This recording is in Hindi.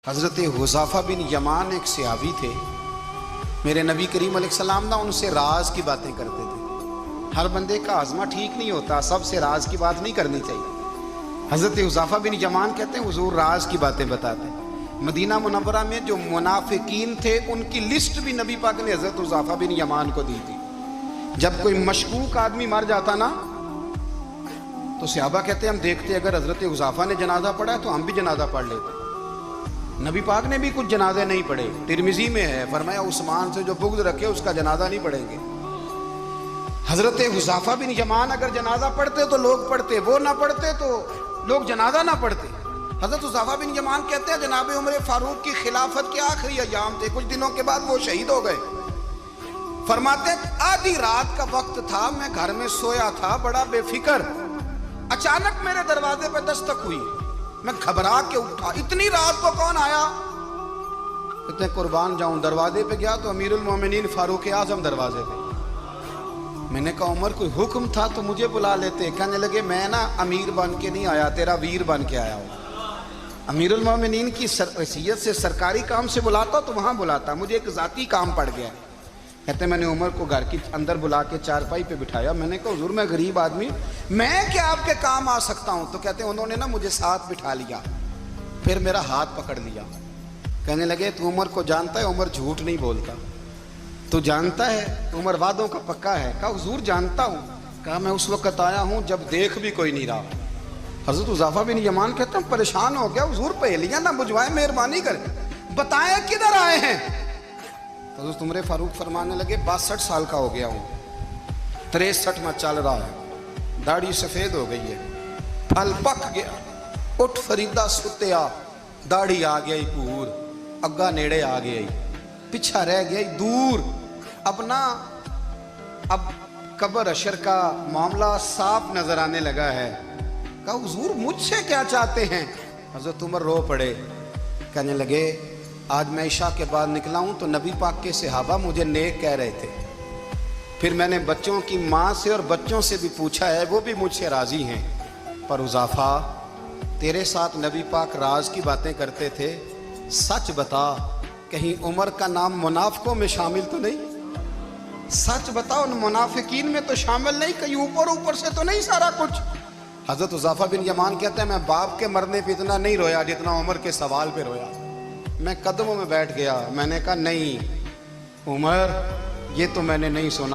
हज़रत हुज़ाफ़ा बिन यमान एक सहाबी थे। मेरे नबी करीम अलैहिस्सलाम ना उनसे राज की बातें करते थे। हर बंदे का आज़मा ठीक नहीं होता, सबसे राज की बात नहीं करनी चाहिए। हज़रत हुज़ाफ़ा बिन यमान कहते हैं हुज़ूर राज की बातें बताते। मदीना मुनव्वरा में जो मुनाफिकीन थे उनकी लिस्ट भी नबी पाक ने हज़रत हुज़ाफ़ा बिन यमान को दी थी। जब कोई मशकूक आदमी मर जाता ना तो सहाबा कहते हम देखते अगर हज़रत हुज़ाफ़ा ने जनाजा पढ़ा है तो हम भी जनाजा पढ़ लेते। नबी पाक ने भी कुछ जनाजे नहीं पढ़े। तिरमिजी में है, फरमाया उस्मान से जो बुग़्ज़ रखे उसका जनाजा नहीं पढ़ेंगे। हज़रत हुज़ाफ़ा बिन यमान अगर जनाजा पढ़ते तो लोग पढ़ते, वो ना पढ़ते तो लोग जनाजा ना पढ़ते। हज़रत हुज़ाफ़ा बिन यमान कहते हैं जनाब उमर फारूक की खिलाफत के आखिरी अय्याम थे, कुछ दिनों के बाद वो शहीद हो गए। फरमाते आधी रात का वक्त था, मैं घर में सोया था बड़ा बेफिक्र, अचानक मेरे दरवाजे पर दस्तक हुई, मैं घबरा के उठा, इतनी रात को कौन आया? इतने कुर्बान जाऊं, दरवाजे पे गया तो अमीरुल मोमिनीन फारूक आजम दरवाजे पे। मैंने कहा उमर कोई हुक्म था तो मुझे बुला लेते। कहने लगे मैं ना अमीर बन के नहीं आया, तेरा वीर बन के आया हूं। अमीरुल मोमिनीन की हैसियत से सरकारी काम से बुलाता तो वहां बुलाता, मुझे एक जाती काम पड़ गया। कहते मैंने उमर को घर के अंदर बुला के चारपाई पे बिठाया। मैंने कहा हुजूर मैं गरीब आदमी, मैं क्या आपके काम आ सकता हूं? तो कहते उन्होंने ना मुझे साथ बिठा लिया, फिर मेरा हाथ पकड़ लिया। कहने लगे तू उमर को जानता है? उमर झूठ नहीं बोलता। तू जानता है उमर वादों का पक्का है? कहा हुजूर जानता हूं। कहा मैं उस वक्त आया हूं जब देख भी कोई नहीं रहा। हज़रत हुज़ाफ़ा बिन यमान कहते हैं परेशान हो गया, हुजूर पहेलियां ना बुझवाए, मेहरबानी कर बताएं किधर आए हैं। तो उमर फारूक फरमाने लगे 62 साल का हो गया हूँ, 63 में चल रहा है, दाढ़ी सफ़ेद हो गई है, फल पक गया, उठ फरीदा सुत्या, दाढ़ी आ गई पूर, अग्गा नेड़े आ गई, पिछा रह गई दूर। अब कब्र अशर का मामला साफ नजर आने लगा है। कहा हुजूर मुझसे क्या चाहते हैं? हज़रत उमर रो पड़े। कहने लगे आज मैं इशा के बाद निकला हूं तो नबी पाक के सहाबा मुझे नेक कह रहे थे, फिर मैंने बच्चों की माँ से और बच्चों से भी पूछा है, वो भी मुझसे राजी हैं। पर हुज़ाफ़ा तेरे साथ नबी पाक राज की बातें करते थे, सच बता कहीं उमर का नाम मुनाफिकों में शामिल तो नहीं? सच बता उन मुनाफिकीन में तो शामिल नहीं, कहीं ऊपर ऊपर से तो नहीं सारा कुछ? हज़रत हुज़ाफ़ा बिन यमान कहते हैं मैं बाप के मरने पे इतना नहीं रोया जितना उमर के सवाल पे रोया। मैं कदमों में बैठ गया, मैंने कहा नहीं उमर ये तो मैंने नहीं सुना।